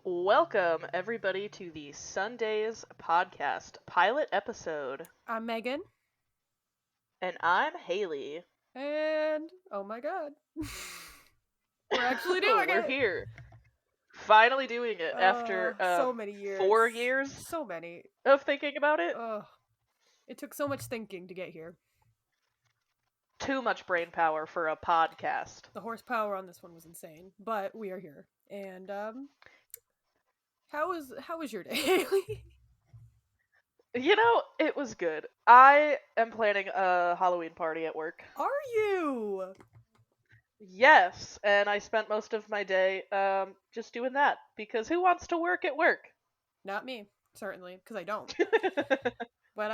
Welcome, everybody, to the Sundays podcast pilot episode. I'm Megan, And I'm Haley. and oh my god, we're actually doing We're it! here. Finally doing it after So many years. 4 years So many. of thinking about it. It took so much thinking to get here. Too much brain power for a podcast. The horsepower on this one was insane, but we are here. And how was your day, Haley? It was good. I am planning a Halloween party at work. Are you? Yes, and I spent most of my day just doing that because who wants to work at work? Not me, certainly, because I don't. But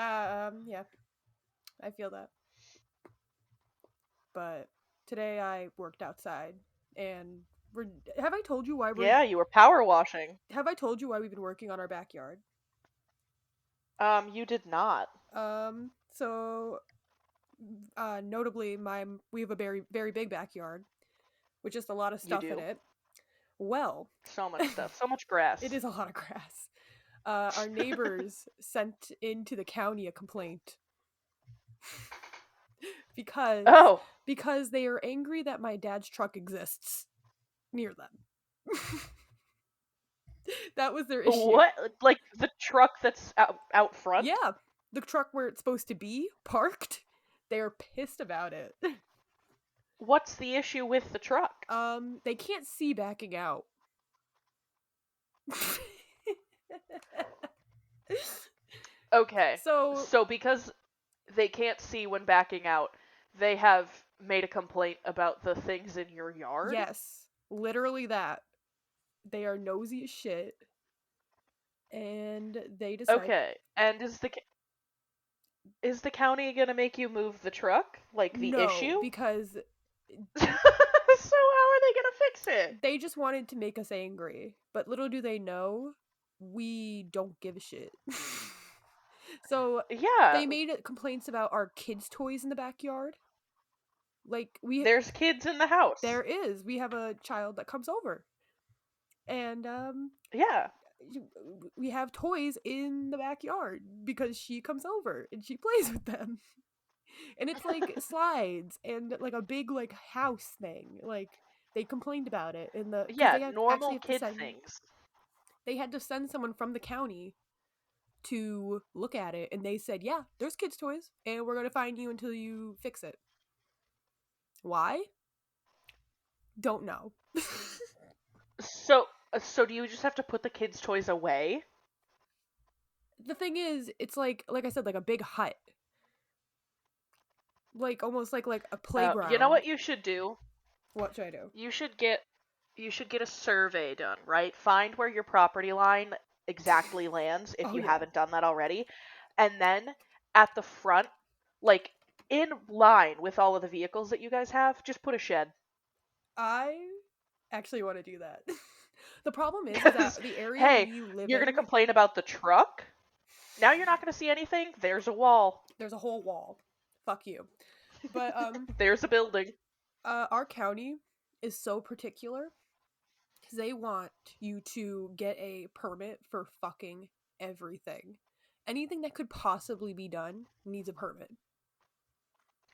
yeah, I feel that. But today I worked outside, and have I told you why we're? Yeah, you were power washing. Have I told you why we've been working on our backyard? You did not. Notably, we have a very, very big backyard with just a lot of stuff You in do. it. Well, So much stuff. So much grass. it is a lot of grass. Our neighbors sent into the county a complaint because they are angry that my dad's truck exists near them. That was their issue. What? Like the truck that's out front? Yeah, the truck where it's supposed to be parked. They are pissed about it. What's the issue with the truck? They can't see backing out. Okay. So because they can't see when backing out, they have made a complaint about the things in your yard? yes, literally that. They are nosy as shit. And they decide. Okay. And is the county going to make you move the truck? Like the issue? Because So how are they going to fix it? they just wanted to make us angry. But little do they know, we don't give a shit. So Yeah. they made complaints about our kids' toys in the backyard. There's kids in the house. There is. We have a child that comes over. And yeah. We have toys in the backyard because she comes over and she plays with them. And it's like slides and like a big like house thing. Like they complained about it in the normal kid things. They had to send someone from the county to look at it, and they said, "Yeah, there's kids' toys, and we're gonna fine you until you fix it." Why? Don't know. So do you just have to put the kids' toys away? The thing is, it's like I said, like a big hut. Like almost like a playground. You know what you should do? What should I do? You should get a survey done, right? Find where your property line exactly lands if you haven't done that already. And then at the front, like in line with all of the vehicles that you guys have, just put a shed. I actually want to do that. The problem is that the area you live you're going to complain about the truck? Now you're not going to see anything? There's a wall. There's a whole wall. Fuck you. But there's a building. Our county is so particular because they want you to get a permit for fucking everything. Anything that could possibly be done needs a permit.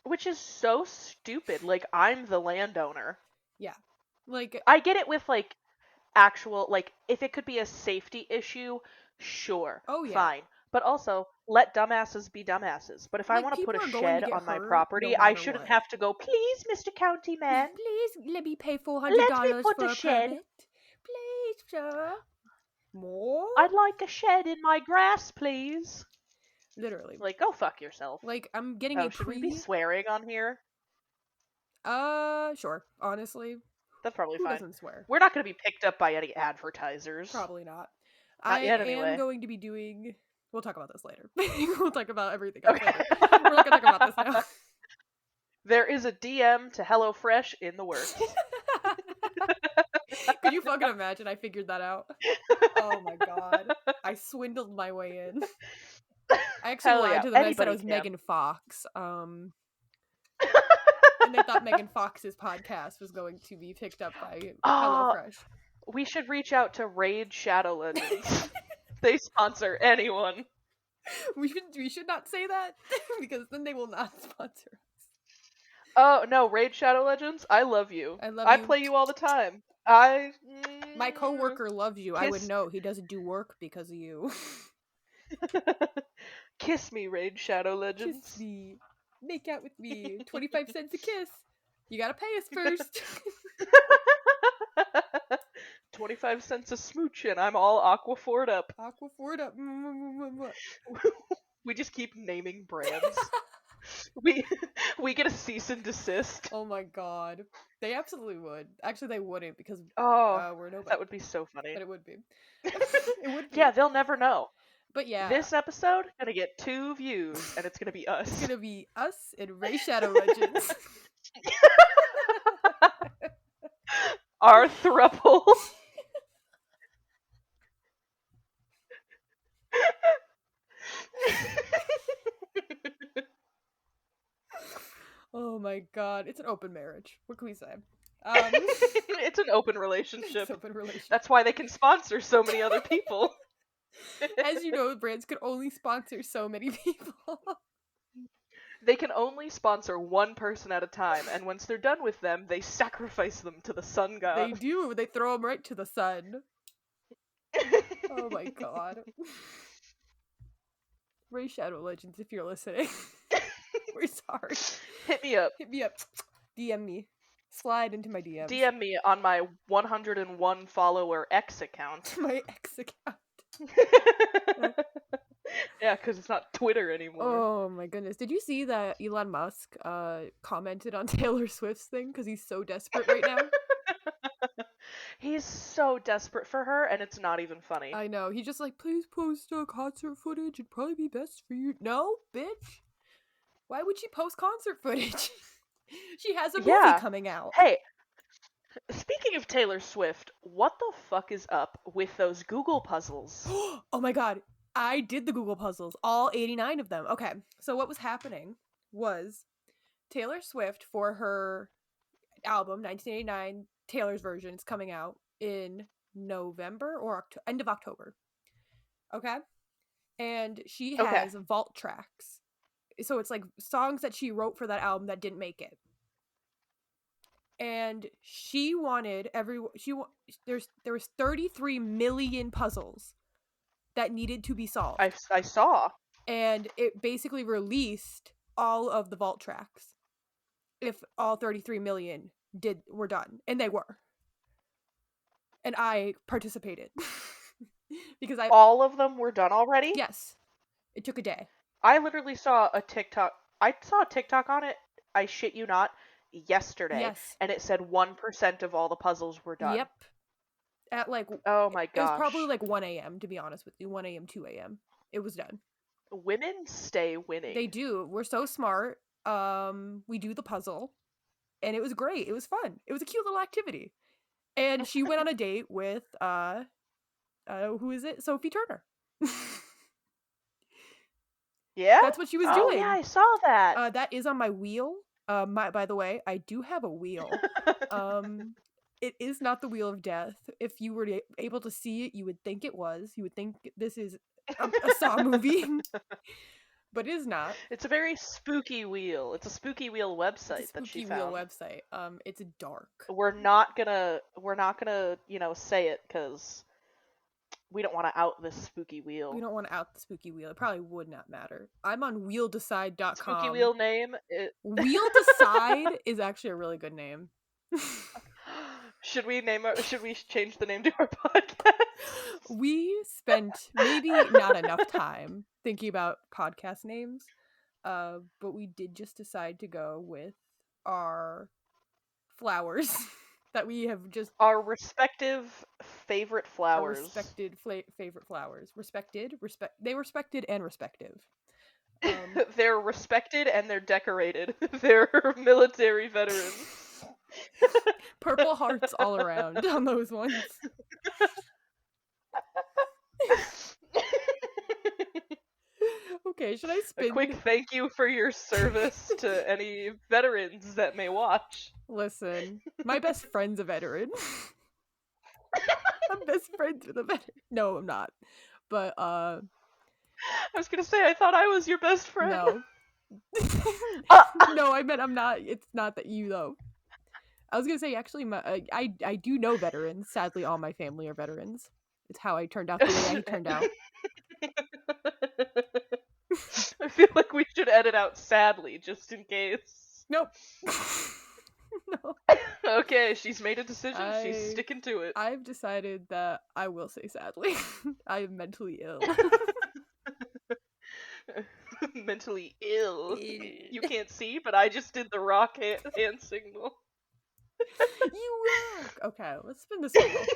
Which is so stupid. Like, I'm the landowner. Yeah. Like, I get it with, like, actual, like, if it could be a safety issue, sure. Oh, yeah. Fine. But also, let dumbasses be dumbasses. But if I want to put a shed on my property, I shouldn't have to go, please, Mr. County Man. Please, let me pay $400 let me put for a shed. Permit. Please, sir. More? I'd like a shed in my grass, please. Literally. Like, go fuck yourself. Like, I'm getting a should we be swearing on here? Sure. Honestly. That's probably fine. Who doesn't swear? We're not going to be picked up by any advertisers. Probably not. Not yet, anyway. am going to be doing... We'll talk about this later. We'll talk about everything else later. We're not going to talk about this now. There is a DM to HelloFresh in the works. Could you fucking imagine I figured that out? Oh my god. I swindled my way in. I actually lied to them and I said it was Megan Fox. And they thought Megan Fox's podcast was going to be picked up by HelloFresh. We should reach out to Raid Shadow Legends. They sponsor anyone. We should not say that because then they will not sponsor us. Oh no, Raid Shadow Legends, I love you. I love I you. play you all the time. My coworker loves you. I would Kiss know he doesn't do work because of you. Kiss me, Raid Shadow Kiss Legends. me. Make out with me. 25 cents a kiss. You gotta pay us first. 25 cents a smooch and I'm all aquafored up. Aquafored up. We just keep naming brands. we we get a cease and desist. Oh my god. They absolutely would. Actually, they wouldn't because Oh, we're nobody. that would be so funny. But it would be. It would be. Yeah, they'll never know. But yeah. This episode gonna get 2 views, and it's gonna be us. It's gonna be us and Ray Shadow Legends. Our thruple. Oh my god. It's an open marriage. What can we say? It's an open relationship. It's open relationship. That's why they can sponsor so many other people. As you know, brands can only sponsor so many people. They can only sponsor one person at a time, and once they're done with them, they sacrifice them to the sun god. They do. They throw them right to the sun. Oh my god. Ray Shadow Legends, if you're listening. We're sorry. Hit me up. Hit me up. DM me. Slide into my DMs. DM me on my 101 follower X account. My X account. Yeah, because it's not Twitter anymore. Oh my goodness. Did you see that Elon Musk commented on Taylor Swift's thing? Because he's so desperate right now. He's so desperate for her, and it's not even funny. I know. He's just like, please post concert footage. It'd probably be best for you. No, bitch. Why would she post concert footage? She has a movie coming out. Hey, speaking of Taylor Swift, what the fuck is up with those Google puzzles? Oh my god. I did the Google puzzles, all 89 of them. Okay, so what was happening was Taylor Swift, for her album 1989 Taylor's version, is coming out in November or end of October. Okay, and she has vault tracks, so it's like songs that she wrote for that album that didn't make it. And she wanted there was 33 million puzzles that needed to be solved. I saw. And it basically released all of the vault tracks if all 33 million were done, and they were. And I participated. Because all of them were done already? Yes. It took a day. I literally saw a TikTok. I saw a TikTok on it, I shit you not, yesterday. Yes. And it said 1% of all the puzzles were done. Yep. At like, oh my gosh. It was probably like 1 a.m. to be honest with you. 1 a.m., 2 a.m. It was done. Women stay winning. They do. We're so smart. We do the puzzle. And it was great. It was fun. It was a cute little activity. And she went on a date with, who is it? Sophie Turner. Yeah? That's what she was doing. Yeah, I saw that. That is on my wheel. By the way, I do have a wheel. It is not the Wheel of Death. If you were able to see it, you would think it was. You would think this is a Saw movie. But it is not. It's a very spooky wheel. It's a spooky wheel website that she found. Spooky wheel website. It's dark. We're not gonna, say it because we don't want to out this spooky wheel. We don't want to out the spooky wheel. It probably would not matter. I'm on wheeldecide.com. Spooky wheel name? Wheel Decide is actually a really good name. Should we change the name to our podcast? We spent maybe not enough time thinking about podcast names, but we did just decide to go with our flowers that we have just... Our respective favorite flowers. Our respected favorite flowers. They respected and respective. They're respected and they're decorated. They're military veterans. Purple hearts all around on those ones. Okay, should I spin? A quick thank you for your service to any veterans that may watch. Listen, my best friend's a veteran. I'm best friends with a veteran. No, I'm not. But I was gonna say, I thought I was your best friend. no. Uh, No, I meant I'm not. It's not that you though. I was gonna say actually, I do know veterans. Sadly, all my family are veterans. It's how I turned out the way I turned out. I feel like we should edit out sadly, just in case. Nope. No. Okay, she's made a decision, she's I sticking to it. I've decided that I will say sadly. I am mentally ill. Mentally ill. You You can't see, but I just did the rock hand signal. rock. Okay, let's spin this wheel.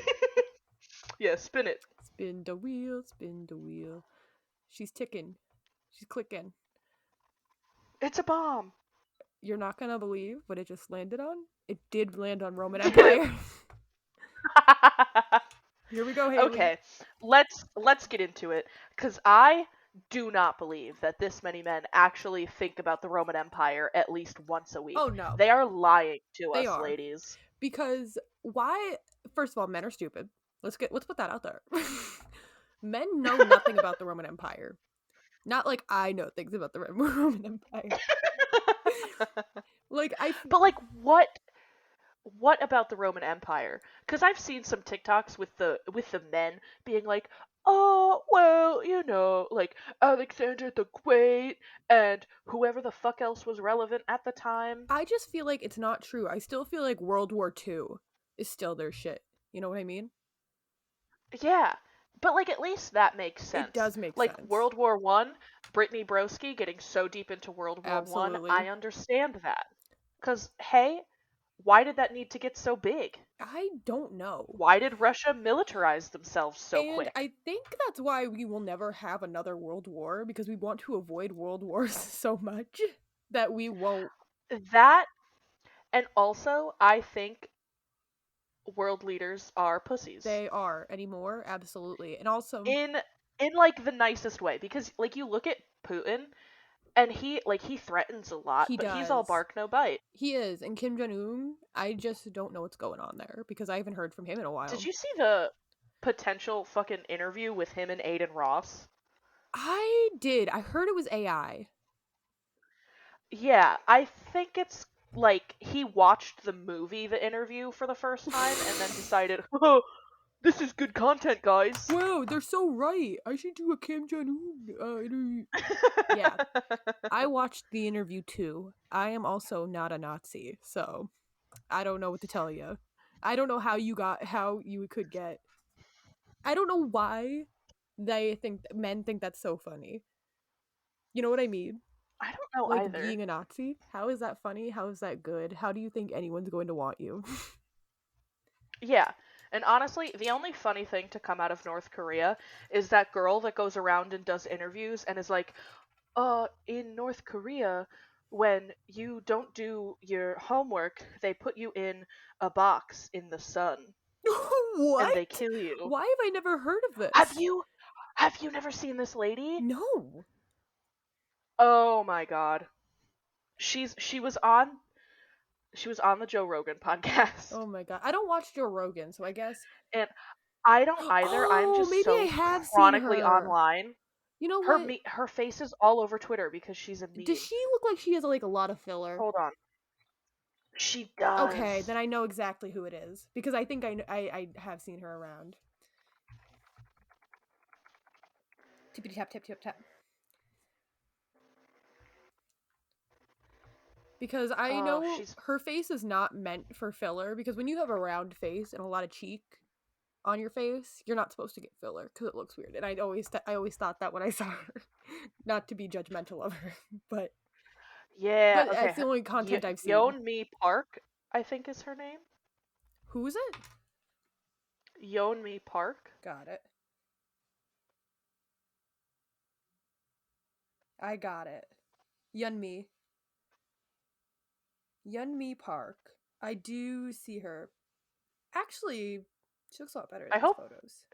Yeah, spin it. Spin the wheel, spin the wheel. She's ticking. She's clicking. It's a bomb. You're not gonna believe what it just landed on. It did land on Roman Empire. Here we go, Haley. Okay, let's get into it, cuz I do not believe that this many men actually think about the Roman Empire at least once a Oh week. no, They are lying to they us, are. ladies. Because why? First of all, men are stupid. Let's put that out there. Men know nothing about the Roman Empire. Not like I know things about the Roman Empire. Like But like what about the Roman Empire? Because I've seen some TikToks with the men being like, "Oh, well, like Alexander the Great and whoever the fuck else was relevant at the time." I just feel like it's not true. I still feel like World War II is still their shit. You know what I mean? Yeah, but like at least that makes It sense. does make Like sense. World War One, Brittany Broski getting so deep into World War One, Absolutely. I understand that. Cause hey, why did that need to get so big? I don't know. Why did Russia militarize themselves so And quick? I think that's why we will never have another world war because we want to avoid world wars so much that we won't. That and also I think world leaders are pussies. They are anymore, absolutely. And also, In like the nicest way, because like you look at Putin and he threatens a lot, he but he's all does. bark no bite. He is. And Kim Jong Un, I just don't know what's going on there because I haven't heard from him in a Did while. you see the potential fucking interview with him and Aiden Ross? I did. I heard it was AI. Yeah, I think it's like he watched the movie The Interview for the first time and then decided, "Oh, this is good content, guys." Wow, they're so right. I should do a Kim Jong Un interview. Yeah, I watched the interview too. I am also not a Nazi, so I don't know what to tell you. I don't know how you could get. I don't know why men think that's so funny. You know what I mean? I don't know Like either. being a Nazi. How is that funny? How is that good? How do you think anyone's going to want you? Yeah. And honestly, the only funny thing to come out of North Korea is that girl that goes around and does interviews and is like, in North Korea, when you don't do your homework, they put you in a box in the sun and they What? kill you. Why have I never heard of Have this? you have you never seen this lady? No. Oh my god. She was on the Joe Rogan podcast. Oh my god. I don't watch Joe Rogan, so I guess. And I don't either. I'm Oh, just maybe I so have seen chronically her. online. You know what? Her face is all over Twitter because she's a Does meme. she look like she has like a lot of filler? Hold on. She Okay, does. then I know exactly who it is because I think I have seen her around. Tippity tap tap tap tap. Because I Oh, know she's her face is not meant for filler because when you have a round face and a lot of cheek on your face, you're not supposed to get filler because it looks weird. And I always thought that when I saw her, not to be judgmental of her, but yeah. Okay. that's the only content I've seen. Yeon Mi Park, I think is her name. Who is it? Yeon Mi Park. Got it. I got it. Yunmi. Yunmi Park. I do see her. Actually, she looks a lot better in I these hope. photos.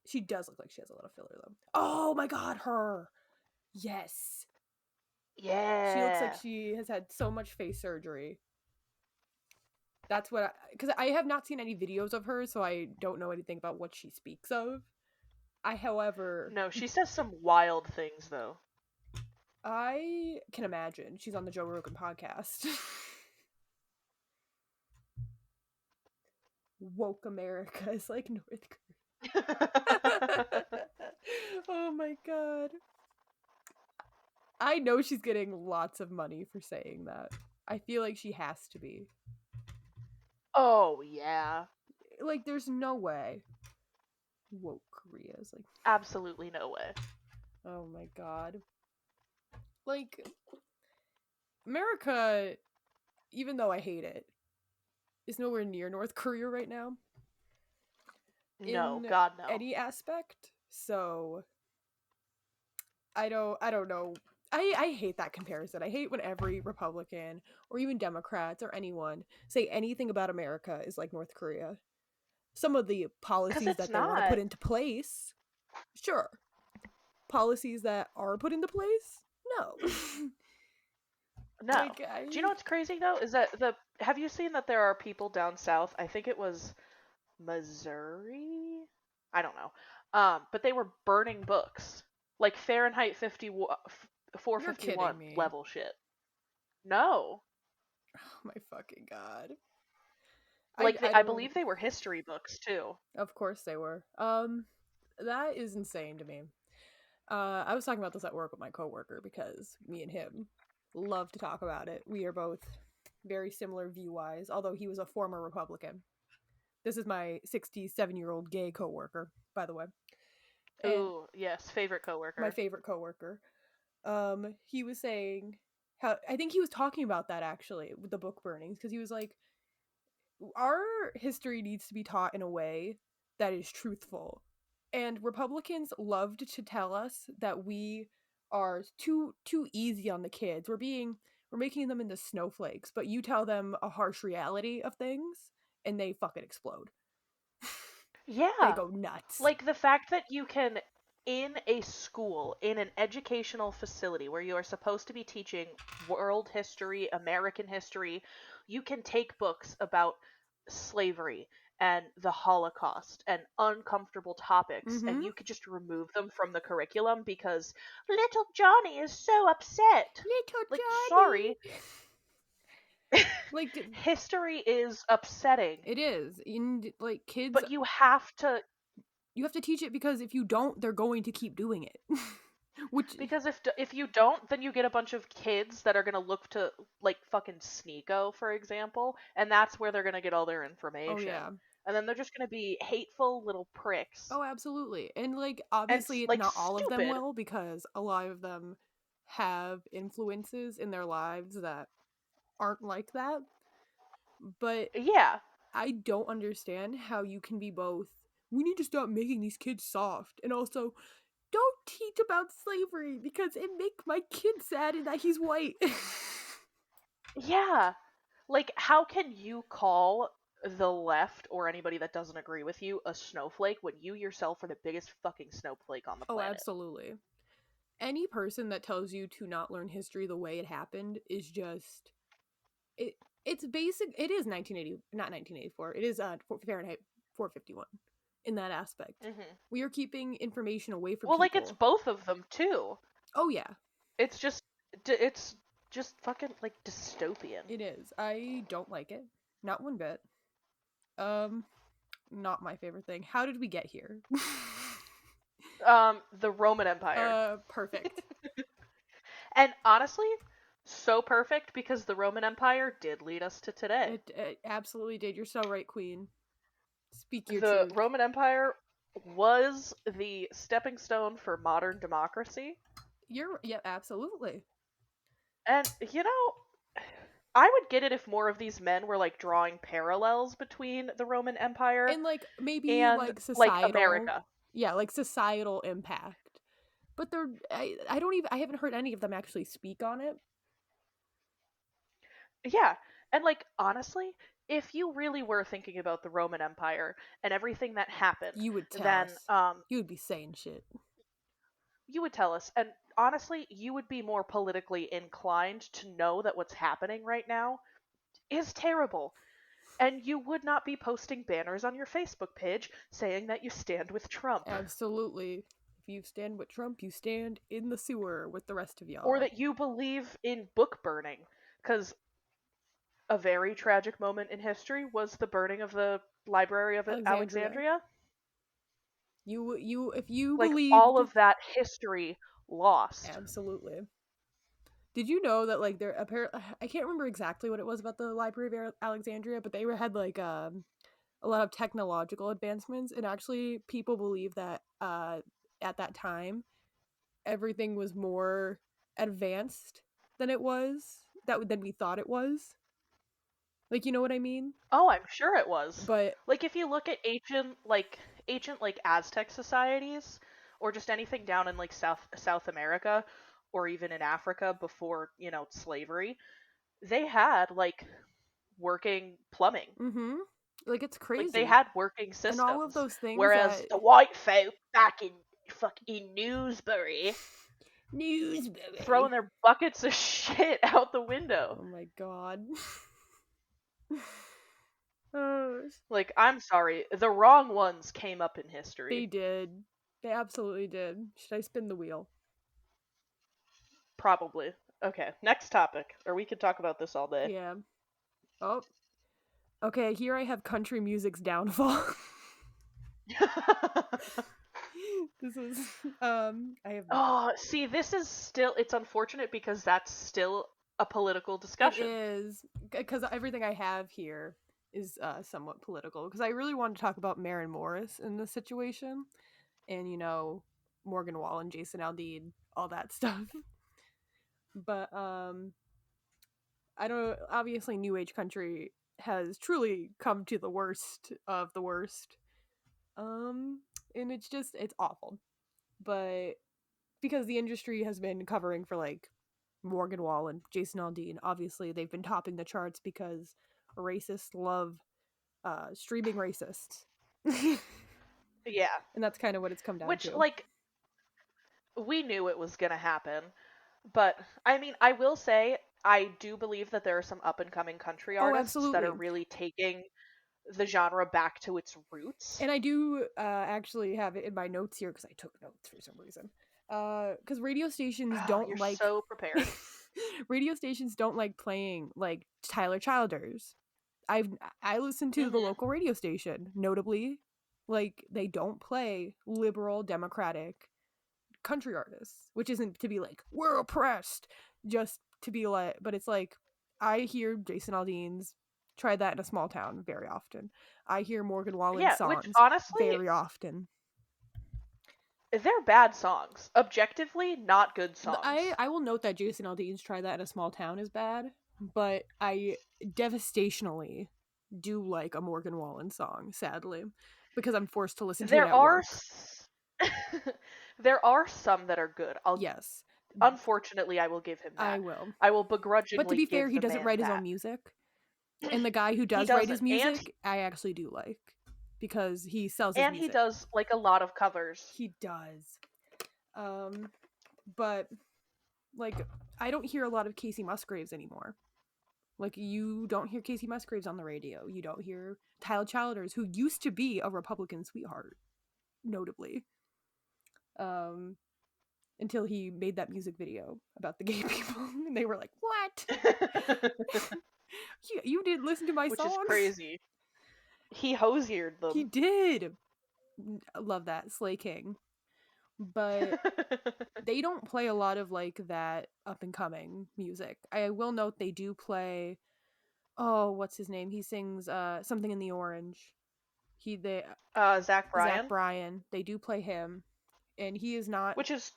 She does look like she has a lot of filler though. Oh my god, her. Yes. She looks like Yeah. she has had so much face surgery. That's what because I have not seen any videos of her, so I don't know anything about what she speaks of. However, No, she says some wild things though. I can imagine she's on the Joe Rogan podcast. Woke America is like North Korea. Oh my god. I know she's getting lots of money for saying that. I feel like she has to be. Oh yeah. Like, there's no way. Woke Korea is like, Absolutely no way. oh my god. Like, America, even though I hate it, is nowhere near North Korea right now No, in God no. any aspect. So I don't know. I hate that comparison. I hate when every Republican or even Democrats or anyone say anything about America is like North Korea. Some of the Cuz policies it's that they want to put not. into place, sure. Policies that are put into place, no. No. Like Do you know I what's crazy though? Is that the have you seen that there are people down south? I think it was Missouri? I don't know. But they were burning books. Like Fahrenheit 50 You're kidding 451 me. level shit. No. Oh my fucking god. Like I I don't believe they were history books too. Of course they were. That is insane to me. I was talking about this at work with my coworker because me and him love to talk about it. We are both very similar view wise, although he was a former Republican. This is my 67-year-old gay coworker, by the way. And Ooh, yes, favorite my coworker. favorite coworker. He was saying how I think he was talking about that actually with the book burnings because he was like, our history needs to be taught in a way that is truthful. And Republicans loved to tell us that we are too easy on the kids. We're making them into snowflakes, but you tell them a harsh reality of things and they fucking explode. They Yeah. go nuts. Like the fact that you can, in a school, in an educational facility where you are supposed to be teaching world history, American history, you can take books about slavery and the Holocaust and uncomfortable topics, and Mhm. you could just remove them from the curriculum because little Johnny is so upset. Little Like, sorry, Johnny. Like history is upsetting, it is. In like kids but you have to, you have to teach it because if you don't, they're going to keep doing it. Which because if you don't, then you get a bunch of kids that are gonna look to like fucking Sneeko, for example, and that's where they're gonna get all their oh information. yeah. And then they're just gonna be hateful little pricks Oh, absolutely. And like and obviously like not all of them stupid. will because a lot of them have influences in their lives that aren't like that. But Yeah, I don't understand how you can be both. We need to stop making these kids soft and also don't teach about slavery because it make my kid sad that he's white. yeah. Like, how can you call the left or anybody that doesn't agree with you a snowflake when you yourself are the biggest fucking snowflake on the Oh, planet? absolutely. Any person that tells you to not learn history the way it happened is just it it's basic. It is 1980, not 1984. It is Fahrenheit 451 in that aspect. Hmm. We are keeping information away from Well, like it's people. both of them too. Oh yeah, It's just, it's just fucking like dystopian. it is. I don't like it. Not one bit. Um not my favorite thing. How did we get here? The Roman Empire. Perfect. And honestly, so perfect because the Roman Empire did lead us to today. It absolutely did. You're so right, queen. Speak your The truth. Roman Empire was the stepping stone for modern democracy. Yeah, absolutely. And, I would get it if more of these men were like drawing parallels between the Roman Empire And like maybe and like like societal, America. yeah, like societal impact. But I don't even I haven't heard any of them actually speak on it. Yeah. And like honestly, if you really were thinking about the Roman Empire and everything that happened, You would tell then us. You would be saying shit. you would tell us. And honestly, you would be more politically inclined to know that what's happening right now is terrible. And you would not be posting banners on your Facebook page saying that you stand with Trump. Absolutely. If you stand with Trump, you stand in the sewer with the rest of Or y'all. that you believe in book burning. Because a very tragic moment in history was the burning of the Library of Alexandria. Alexandria. You if you Like, all believed of that history lost. absolutely. Did you know that like there apparently I can't remember exactly what it was about the Library of Alexandria, but they had like a lot of technological advancements, and actually people believe that at that time everything was more advanced than it was than we thought it was. Like you know what I mean? Oh, I'm sure it was. But Like, if you look at ancient like Aztec societies, or just anything down in like South America, or even in Africa before, slavery, they had like working plumbing. mm-hmm. Like it's Like, they crazy. had working And all of systems. those things Whereas that the white folk back in fucking Newsbury Newsbury. throwing their buckets of shit out the window. Oh my god. Oh, Like, I'm sorry, the wrong ones came up in they history. did. They absolutely did. Should I spin the wheel? Probably. Okay, next topic. Or we could talk about this all day. Yeah. Oh, okay. Here I have country music's downfall. This is I have Oh, see, this is still, it's unfortunate because that's still a political it discussion. is because everything I have here is somewhat political because I really want to talk about Maren Morris in this situation and Morgan Wallen, Jason Aldean, all that stuff. But I don't obviously new age country has truly come to the worst of the worst. Um and it's awful. But because the industry has been covering for like Morgan Wallen, Jason Aldean, obviously they've been topping the charts because racists love streaming racists. And Yeah. that's kind of what it's come down Which, to. like, we knew it was gonna happen. But, I mean, I will say, I do believe that there are some up and coming country Oh, artists that are absolutely. really taking the genre back to its roots. And I do actually have it in my notes here because I took notes for some reason. Because radio stations Oh, don't you're like so prepared. radio stations don't like playing like Tyler Childers. I've I listen to the Hmm. local radio station, notably, like they don't play liberal democratic country artists, which isn't to be like we're oppressed, just to be like, but it's like I hear Jason Aldean's try that in a small town very often. I hear Morgan Wallen's Yeah, which songs honestly, very often. they're bad songs. Objectively, not good songs. I will note that Jason Aldean's try that in a small town is bad, but I devastationally do like a Morgan Wallen song, sadly, because I'm forced to listen to it There at are work. there are some that are good. I'll Yes, Unfortunately, I will give him I that. will. I will But to begrudgingly be fair, give he the doesn't man write his own that. music. And the guy who He does write his doesn't. And music, I actually do like because he sells his he music. does like a lot of covers. He does. Um but like I don't hear a lot of Casey Musgraves anymore. Like you don't hear Casey Musgraves on the radio. You don't hear Tyler Childers, who used to be a Republican sweetheart, notably. Um until he made that music video about the gay people and they were like, "What? You didn't listen to my Which is songs?" crazy. He hosiered He them. did. I love that Slay King. But they don't play a lot of like that up and coming music. I will note they do play oh, what's his name? He sings something in the orange. He they Zach Zach Bryan, Bryan. They do play him, and he is not which is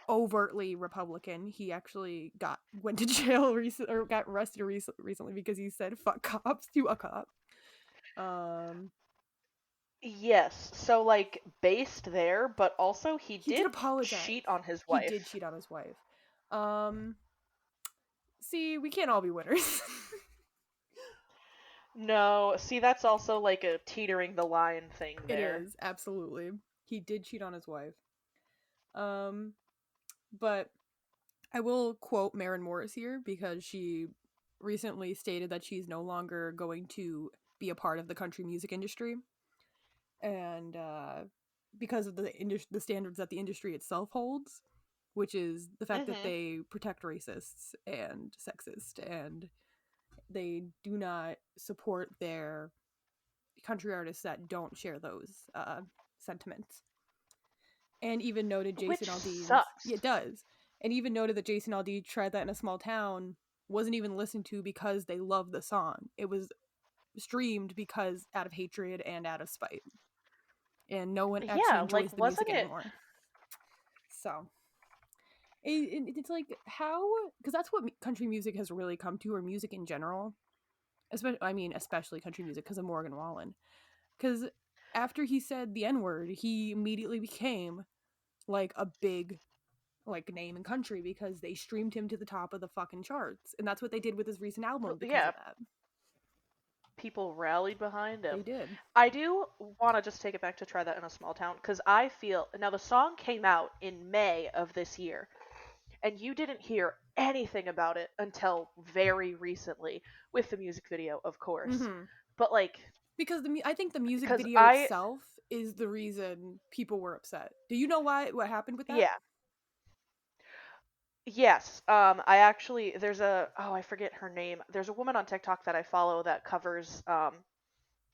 overtly Republican. He actually got went to jail recently or got arrested recently because he said "fuck cops" to a cop. Um, yes. So, like, based there, but also he he did did apologize. cheat on his He did wife. cheat on his wife. Um, see, we can't all be winners. No, see, that's also like a teetering the line thing It there. is absolutely. He did cheat on his wife. Um, but I will quote Maren Morris here because she recently stated that she's no longer going to be a part of the country music industry, and because of the standards that the industry itself holds, which is the fact that Mhm. they protect racists and sexist, and they do not support their country artists that don't share those sentiments. And even noted Jason Which Aldean's, yeah, sucks. it does, and even noted that Jason Aldean tried that in a small town, wasn't even listened to because they love the song. It was streamed because out of hatred and out of spite, and no one actually Yeah, like enjoys the wasn't music it anymore. So it's like how, because that's what country music has really come to, or music in general. Especially, I mean, especially country music because of Morgan Wallen. Because after he said the N word, he immediately became like a big like name in country because they streamed him to the top of the fucking charts, and that's what they did with his recent album because yeah, of that. people rallied behind him. They did. I do want to just take it back to try that in a small town because I feel now the song came out in May of this year, and you didn't hear anything about it until very recently with the music video, of course. Mm-hmm. But like, Because I think the music because video I, itself is the reason people were upset. Do you know why what happened with that? yeah, yes, I actually there's a oh I forget her name. There's a woman on TikTok that I follow that covers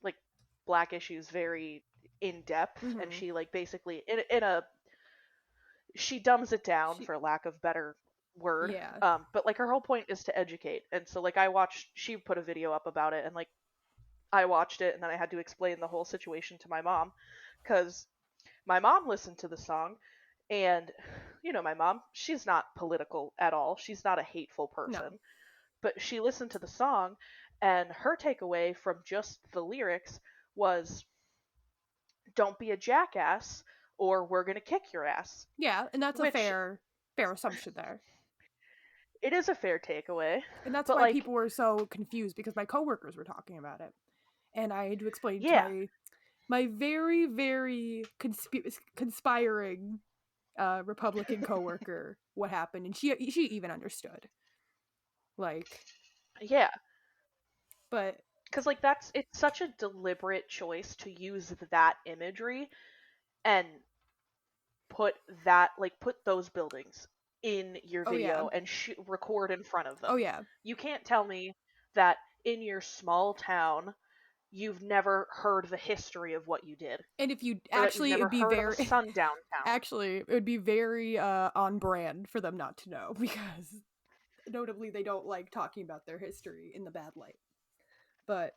like black issues very in depth, and Mm-hmm. she like basically in a she dumbs it down She, for lack of better word. yeah, But like her whole point is to educate, and so like I watched she put a video up about it, and like I watched it, and then I had to explain the whole situation to my mom because my mom listened to the song, and you know my mom, she's not political at all, she's not a hateful no, person, but she listened to the song, and her takeaway from just the lyrics was don't be a jackass or we're going to kick your ass, yeah, and that's a which fair assumption there. it is a fair takeaway, And that's but why like people were so confused because my coworkers were talking about it, and I had to explain to yeah, my very very conspiring Republican coworker what happened, and she even understood. Like, yeah, but because like that's it's such a deliberate choice to use that imagery and put that like put those buildings in your oh yeah, video and record in front of oh them. yeah, You can't tell me that in your small town you've never heard the history of what you did, and if you or that you've actually, it never would be heard of a very sundown town. actually it would be very on brand for them not to know because notably they don't like talking about their history in the bad light. But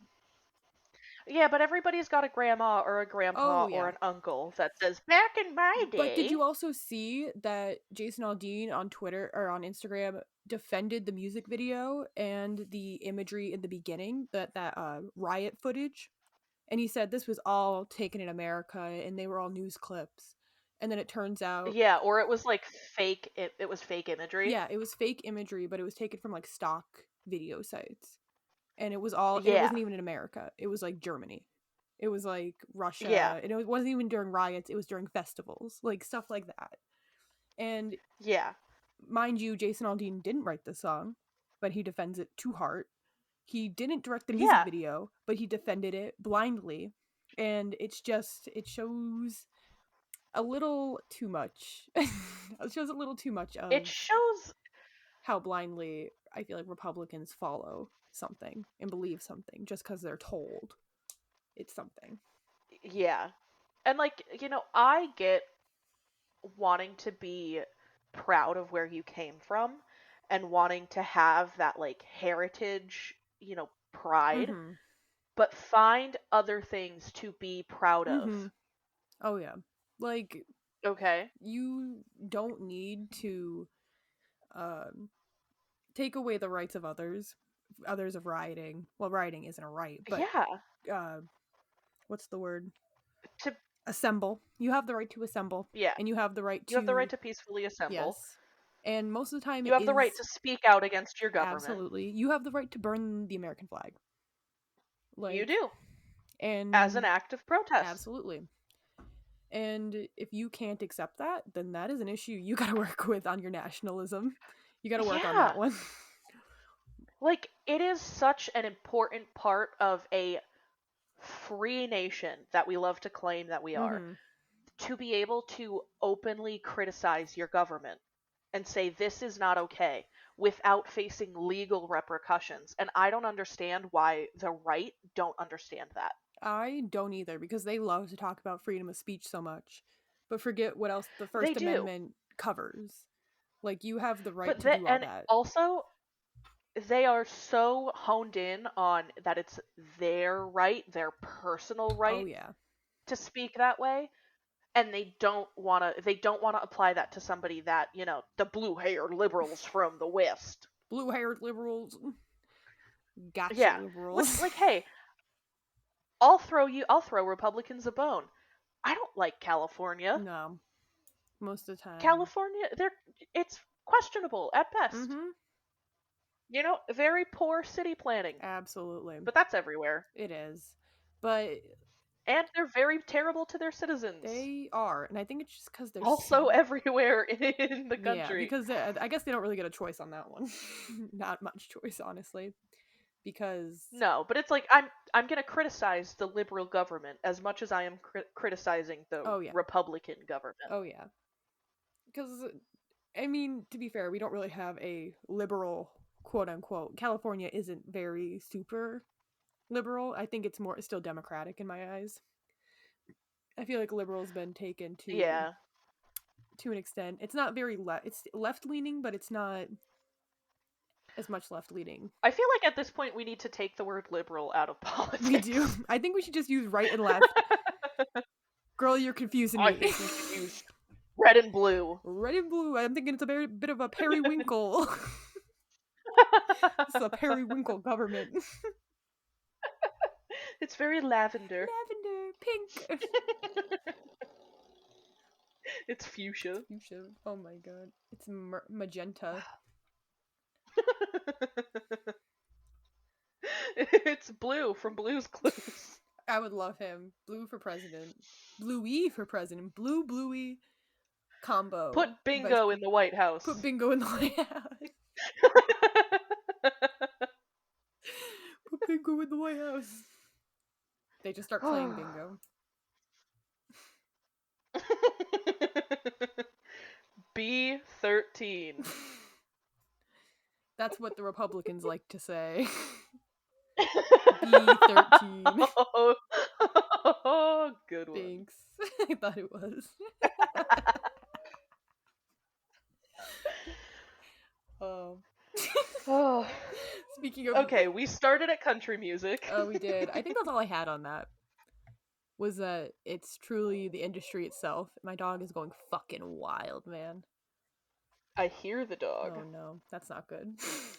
Yeah, but everybody's got a grandma or a oh grandpa or yeah. an uncle that says back in my But did day. you also see that Jason Aldean on Twitter or on Instagram defended the music video and the imagery in the beginning, that riot footage? And he said this was all taken in America and they were all news clips. And then it turns out, Yeah, or it was like fake. It was fake imagery. yeah, it was fake imagery, but it was taken from like stock video sites. And it was all, and it Yeah, wasn't even in America. It was like Germany. It was like yeah, Russia. And it wasn't even during riots, it was during festivals, like stuff like that. And yeah, mind you, Jason Aldean didn't write the song, but he defends it to heart. He didn't direct the music yeah. video, but he defended it blindly. And it's just, it shows a little too much. It shows a little too much It of shows. how blindly I feel like Republicans follow something and believe something just because they're told it's something. Yeah, and like I get wanting to be proud of where you came from and wanting to have that like heritage, pride, Mm-hmm. but find other things to be proud of. Mm-hmm. Oh yeah. Like, Okay? you don't need to um take away the rights of others of rioting. Well, rioting isn't a right, but Yeah. uh what's the word? To Assemble. You have the right to assemble, yeah. and you have the right You have the right to, to peacefully assemble. yes. And most of the time You it have the right is to speak out against your government. absolutely. You have the right to burn the American flag. You Like, do, as an and act of protest. absolutely. And if you can't accept that, then that is an issue you got to work with on your nationalism. You got to work on that Yeah. one. Like it is such an important part of a free nation that we love to claim that we are, Mm-hmm. to be able to openly criticize your government and say this is not okay without facing legal repercussions. And I don't understand why the right don't understand that. I don't either, because they love to talk about freedom of speech so much, but forget what else the They First do. Amendment covers. Like, you have the right But to do all and that. also they are so honed in on that it's their right, their personal Oh right yeah. to speak that way, and they don't want to apply that to somebody that, the blue-haired liberals from the west. Blue-haired liberals. Gotcha, Yeah. Which, liberals. like, hey, I'll throw Republicans a bone. I don't like California. No, most of the time. California, it's questionable at best. Mm-hmm. Very poor city planning. Absolutely. But that's everywhere. It is. But And they're very terrible to their citizens. they are. And I think it's just because they're Also so. everywhere in the Yeah, country. because I guess they don't really get a choice on that one. Not much choice, honestly. Because. No, but it's like I'm going to criticize the liberal government as much as I am criticizing the Oh, yeah. Republican government. Oh, yeah. Because, I mean, to be fair, we don't really have a liberal, quote unquote. California isn't very super liberal. I think it's still democratic in my eyes. I feel like liberal's been taken Yeah. to an extent. It's not very it's left leaning, but it's not as much left leaning. I feel like at this point we need to take the word liberal out of We do. politics. I think we should just use right and left. Girl, you're confusing I me. think we should use red and blue. Red and blue. I'm thinking it's a very bit of a periwinkle. This is a periwinkle government. It's very lavender. Lavender, pink. It's fuchsia. Fuchsia. Oh my god. It's magenta. It's Blue from Blue's Clues. I would love him. Blue for president. Bluey for president. Bluey combo. Put Bingo in the White House. Put Bingo in the White House. Put Bingo in the White House. They just start playing Bingo. B13. That's what the Republicans like to say. B13. Oh, good one. Thanks. I thought it was. Oh. Speaking of. Okay, we started at country music. Oh, we did. I think that's all I had on that. Was that it's truly the industry itself. My dog is going fucking wild, man. I hear the dog. Oh no, that's not good.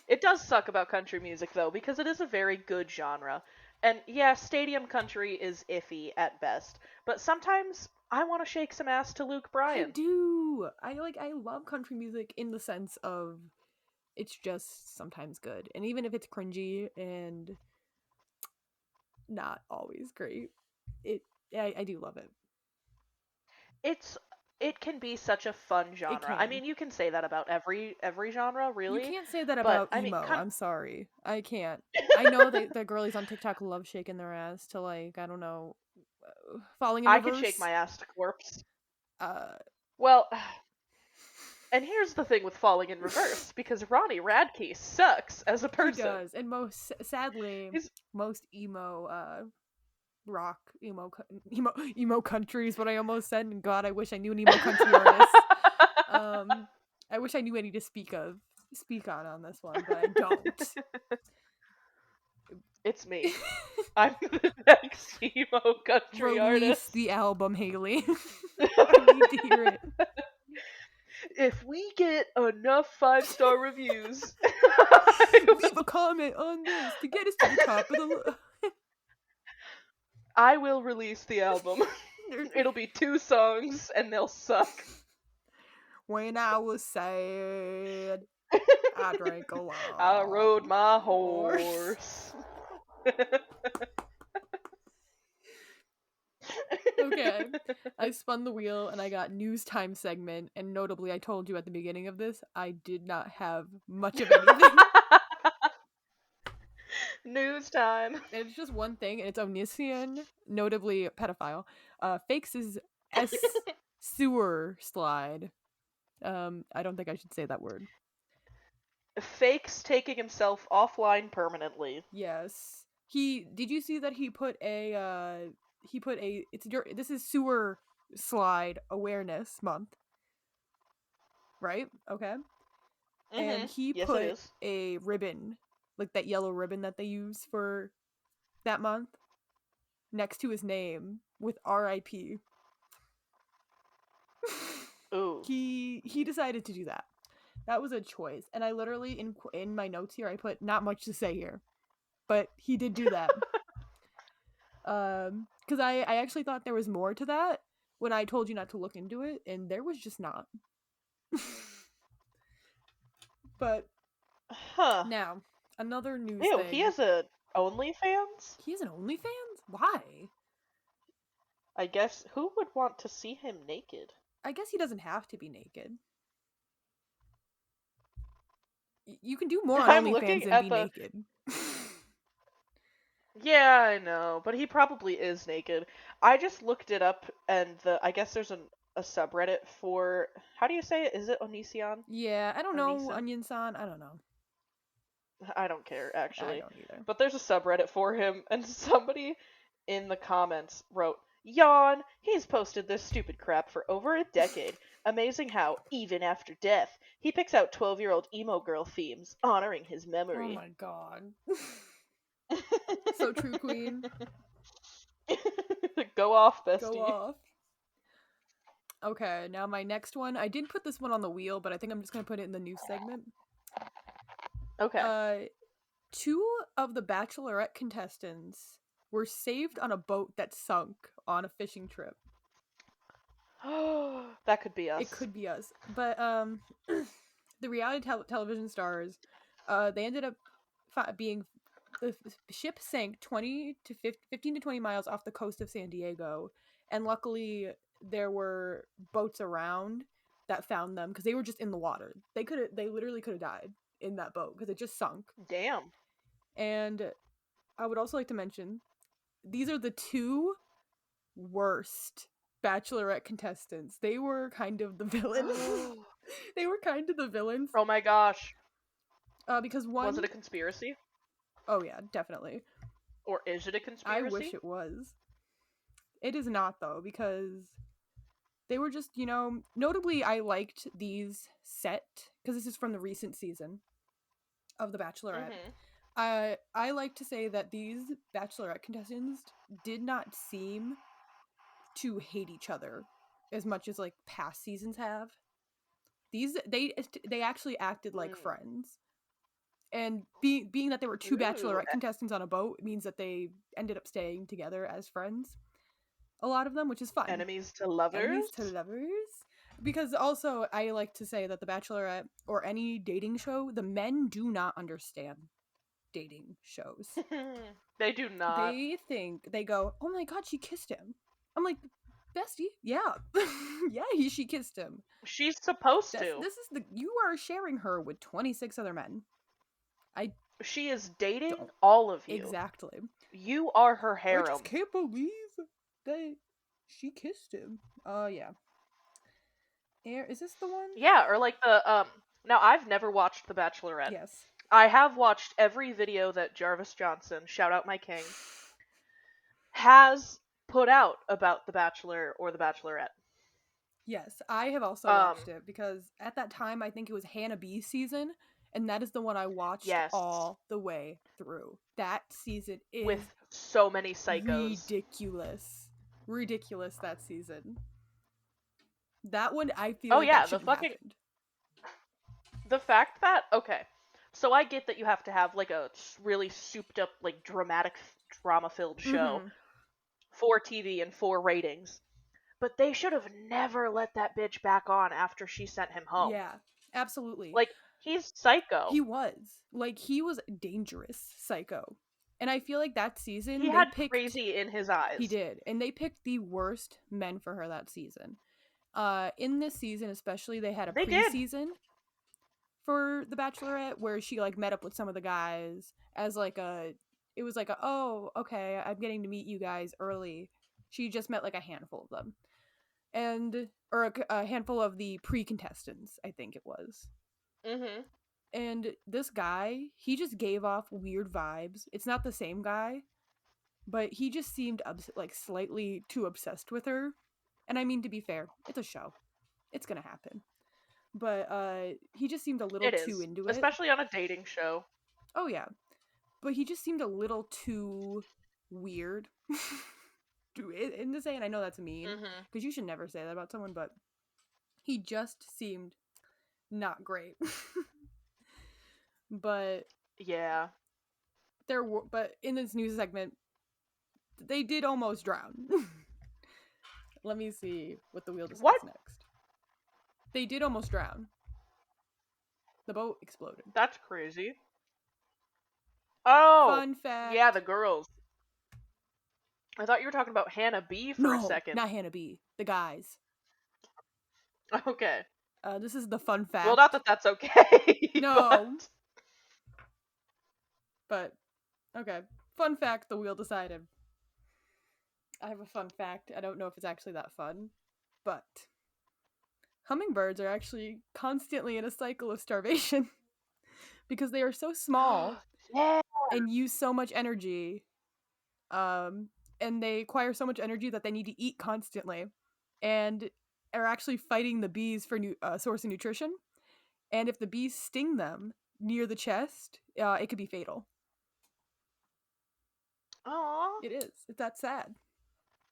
It does suck about country music though, because it is a very good genre. And yeah, stadium country is iffy at best, but sometimes I want to shake some ass to Luke Bryan. I do. I love country music in the sense of it's just sometimes good. And even if it's cringy and not always great, I do love it. It can be such a fun genre. I mean, you can say that about every genre, really. You can't say that but, about emo. I mean, I'm sorry. I can't. I know the girlies on TikTok love shaking their ass to, like, I don't know, falling in I reverse. can shake my ass to Corpse. Uh, Well, and here's the thing with Falling in Reverse, because Ronnie Radke sucks as a person. He does, and sadly, most emo rock emo country is what I almost said, and God, I wish I knew an emo country artist. I wish I knew any to speak on this one, but I don't. It's me. I'm the next emo country Release artist. the album, Haley. I need to hear it. If we get enough 5-star reviews, leave a comment on this to get us to the top of the I will release the album. It'll be 2 songs and they'll suck. When I was sad, I drank a lot. I rode my horse. Okay, I spun the wheel and I got news time segment, and notably I told you at the beginning of this, I did not have much of anything. News time. And it's just one thing, and it's Onision, notably pedophile, fakes his S sewer slide. I don't think I should say that word. Fakes taking himself offline permanently. Yes. He did you see that this is sewer slide awareness month, right? Okay. And he Yes, it put is. a ribbon, like that yellow ribbon that they use for that month, next to his name with RIP. Ooh. He decided to do that. That was a choice. And I literally in my notes here I put not much to say here. But he did do that. Cuz I actually thought there was more to that when I told you not to look into it, and there was just not. But Huh. now, another news Ew, he thing. has a OnlyFans? He has an OnlyFans? Why? I guess who would want to see him naked? I guess he doesn't have to be naked. You can do more on I'm OnlyFans looking than at be the. naked. Yeah, I know, but he probably is naked. I just looked it up, and I guess there's a subreddit for, how do you say it? Is it Onision? Yeah, I don't know, Onision? Onion San. I don't know. I don't care I actually. don't either. But there's a subreddit for him, and somebody in the comments wrote, "Yawn, he's posted this stupid crap for over a decade. Amazing how, even after death, he picks out 12-year-old emo girl themes, honoring his Oh memory." my god. So true, Queen. Go off, Go bestie. off. Okay, now my next one. I did put this one on the wheel, but I think I'm just gonna put it in the news segment. Okay. Uh, two of the Bachelorette contestants were saved on a boat that sunk on a fishing trip. That could be It us. could be us, but the reality television stars, they ended up being the ship sank 20 to 15 to 20 miles off the coast of San Diego, and luckily there were boats around that found them because they were just in the water. They literally could have died in that boat because it just sunk. Damn. And I would also like to mention these are the two worst Bachelorette contestants. They were kind of the villains. Oh They were kind of the villains. my gosh. Because Was one, it a conspiracy? oh yeah, definitely. Or is it a I wish conspiracy? it was. It is not though, because they were just, notably I liked these set because this is from the recent season of The Bachelorette. Mm-hmm. I like to say that these Bachelorette contestants did not seem to hate each other as much as like past seasons have. These they actually acted like Mm. friends. And being that there were two Ooh. Bachelorette contestants on a boat means that they ended up staying together as friends. A lot of them, which is fun. Enemies to Enemies to lovers? lovers. Because also, I like to say that The Bachelorette or any dating show, the men do not understand dating shows. They do not. They go, oh my god, she kissed him. I'm like, bestie, yeah, yeah, she kissed him. She's supposed to. This is you are sharing her with 26 other men. I She is dating don't all of you. exactly. You are her I just harem. can't believe that she kissed him. Yeah. Is this the one? Yeah, or like the now I've never watched The Bachelorette. Yes. I have watched every video that Jarvis Johnson, shout out my king, has put out about The Bachelor or The Bachelorette. Yes, I have also Um, watched it because at that time I think it was Hannah B season, and that is the one I watched yes, all the way through. That season is with so many psychos. ridiculous. Ridiculous that season. That one I feel Oh like that yeah, shouldn't have happened. the fact that okay, so I get that you have to have like a really souped up like dramatic drama filled show Mhm. for TV and for ratings. But they should have never let that bitch back on after she sent him home. Yeah. Absolutely. Like, he's psycho. He was. Like he was dangerous psycho. And I feel like that He season they had picked crazy in his he eyes. did. And they picked the worst men for her that season. In this season especially they had a They did. preseason for The Bachelorette where she like met up with some of the guys as like a it was like, oh, okay, I'm getting to meet you guys early. She just met like a handful of them, and or a handful of the pre-contestants, I think it was. Mhm. And this guy, he just gave off weird vibes. It's not the same guy, but he just seemed like slightly too obsessed with her. And I mean, to be fair, it's a show. It's gonna happen. But he just seemed a little It too is, into it. especially on a dating show. Oh yeah, but he just seemed a little too weird. In the saying, I know that's mean Mhm. because you should never say that about someone, but he just seemed not great. But Yeah. but in this news segment, they did almost drown. Let me see what the wheel What? decides next. They did almost drown. The boat exploded. That's crazy. Oh, Fun yeah, fact. the girls. I thought you were talking about Hannah B for a No, second. not Hannah B. The guys. Okay. This is the fun Well, not fact. that that's okay, No, but but okay. Fun fact. The wheel decided. I have a fun fact. I don't know if it's actually that fun, but hummingbirds are actually constantly in a cycle of starvation because they are so small yeah. and use so much energy. Um, and they acquire so much energy that they need to eat constantly, and are actually fighting the bees for source of nutrition. And if the bees sting them near the chest, it could be fatal. Aw. It is. It's that sad.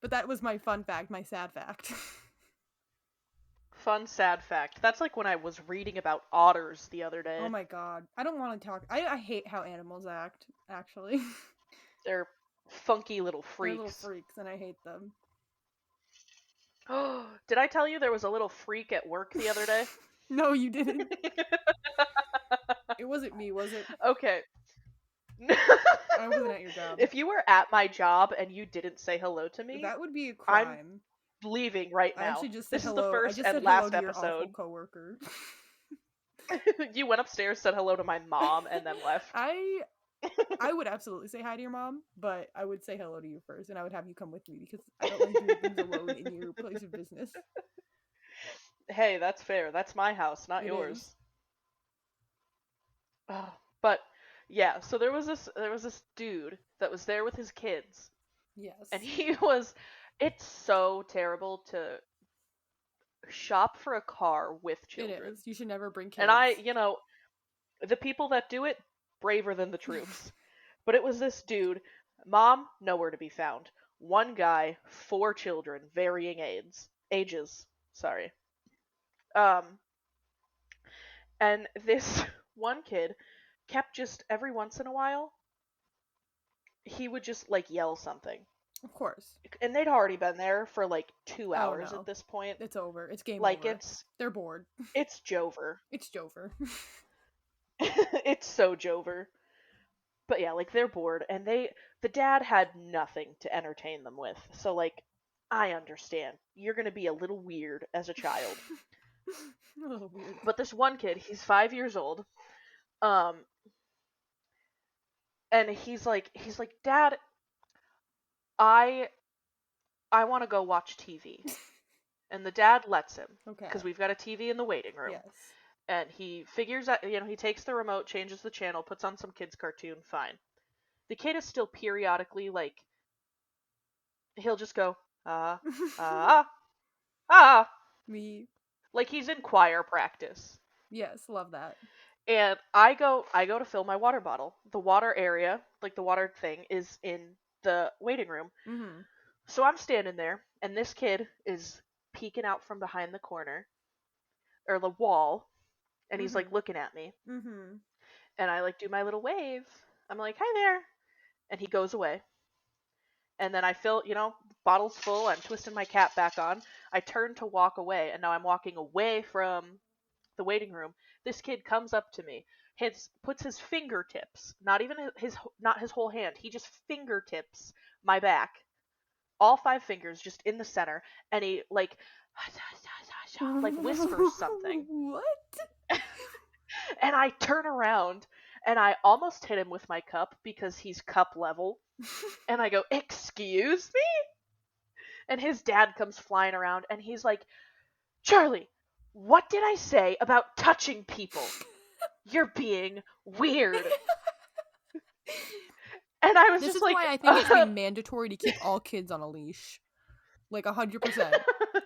But that was my fun fact, my sad fact. Fun sad fact. That's like when I was reading about otters the other Oh day. my god. I don't want to talk. I hate how animals act, actually. They're funky little They're little freaks. freaks, and I hate them. Did I tell you there was a little freak at work the other day? No, you didn't. It wasn't me, was it? Okay. I wasn't at your job. If you were at my job and you didn't say hello to me, That would be a I'm crime. leaving right I now. actually just said This is the hello. I first just and said hello last to your awful episode. coworker. You went upstairs, said hello to my mom, and then left. I would absolutely say hi to your mom, but I would say hello to you first, and I would have you come with me because I don't like doing things alone in your place of business. Hey, that's fair. That's my house, not It is. yours. But yeah, so there was this dude that was there with his kids, and Yes. he was. It's so terrible to shop for a car with It children. is. You should never bring And I, kids. the people that do it, braver than the troops. But it was this dude, mom, nowhere to be found. One guy, four children, varying ages. Sorry. Um, and this one kid kept just every once in a while, he would just like yell something. Of course. And they'd already been there for like two Oh hours at no. this point. It's over. It's game Like over. it's They're bored. it's Jover. It's Jover. It's so Jover. But yeah, like they're bored and the dad had nothing to entertain them with. So like I understand. You're going to be a little weird as a child. A little weird. But this one kid, he's 5 years old. Um and he's like, "Dad, I I want to go watch TV." And the dad lets him Okay. because we've got a TV in the waiting room. Yes. And he figures out, he takes the remote, changes the channel, puts on some kids cartoon, fine. The kid is still periodically like he'll just go ah ah ah Me. like he's in choir practice. Yes, love that. And I go to fill my water bottle. The water area, like the water thing, is in the waiting room. Mm-hmm. So I'm standing there, and this kid is peeking out from behind the corner or the wall, and he's like Mm-hmm. looking at me. Mm-hmm. And I like do my little wave. I'm like, "Hi there," and he goes away. And then I fill, bottle's full. I'm twisting my cap back on. I turn to walk away, and now I'm walking away from the waiting room. This kid comes up to me, puts his fingertips, not even not his whole hand. He just fingertips my back, all five fingers, just in the center, and he like whispers something. What? And I turn around and I almost hit him with my cup because he's cup level. And I go, "Excuse me?" And his dad comes flying around and he's like, "Charlie, what did I say about touching people? You're being weird." And I was This just is why like, I think it should be mandatory to keep all kids on a leash. Like 100%.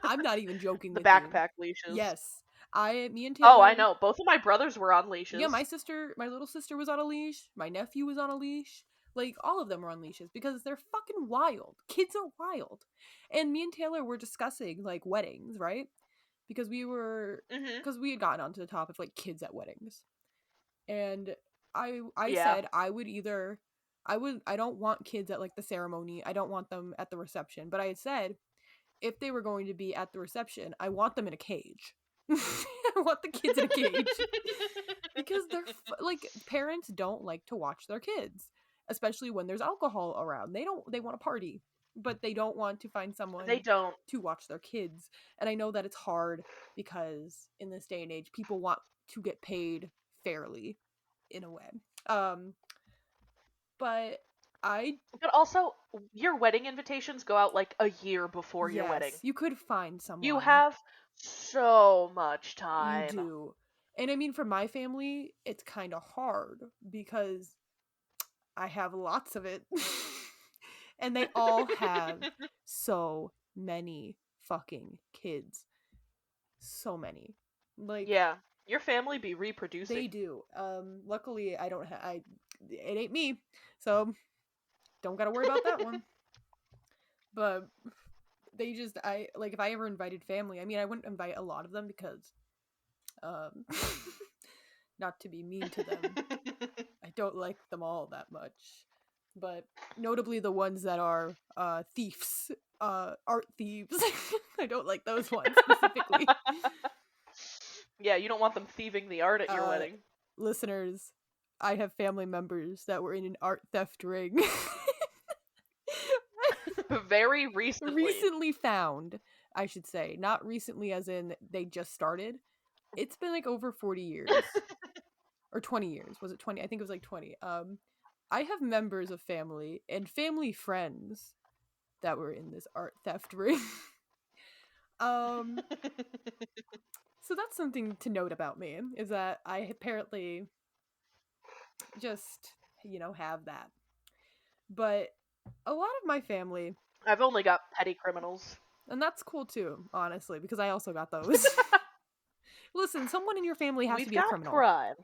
I'm not even joking the with you. backpack leashes. Yes. Me and Oh, I Taylor, know. Both of my brothers were on yeah, leashes. my little sister was on a leash. My nephew was on a leash. Like all of them were on leashes because they're fucking wild. Kids are wild. And me and Taylor were discussing like weddings, right? Because Mhm. we had gotten onto the topic of like kids at weddings. And I Yeah. said I don't want kids at like the ceremony. I don't want them at the reception. But I had said if they were going to be at the reception, I want them in a cage. I want the kids in a cage because like parents don't like to watch their kids, especially when there's alcohol around. They want to party, but they don't want to find They someone don't. to watch their kids. And I know that it's hard because in this day and age people want to get paid fairly in a way. Um but I But also, your wedding invitations go out like a year before your yes, wedding. you could find You someone. have so much You time. do. And I mean, for my family, it's kind of hard because I have lots of it. And they all have so many fucking kids. So many. Like, Yeah, your family be they reproducing. do. Luckily, I don't have, it ain't me. So, don't gotta worry about that one. But like, if I ever invited family, I mean, I wouldn't invite a lot of them because, um, not to be mean to them, I don't like them all that much. But notably the ones that are thieves, art thieves. I don't like those ones specifically. Yeah, you don't want them thieving the art at your Uh wedding. Listeners, I have family members that were in an art theft ring. Very recently. Recently found, I should say. Not recently as in they just started. It's been like over 40 years. Or 20 years. Was it 20? I think it was like 20. I have members of family and family friends that were in this art theft ring. um so that's something to note about me is that I apparently just, have that. But a lot of my family, I've only got petty criminals. and that's cool too, honestly, because I also got those. Listen, someone in your family has to We've be a got criminal. crime.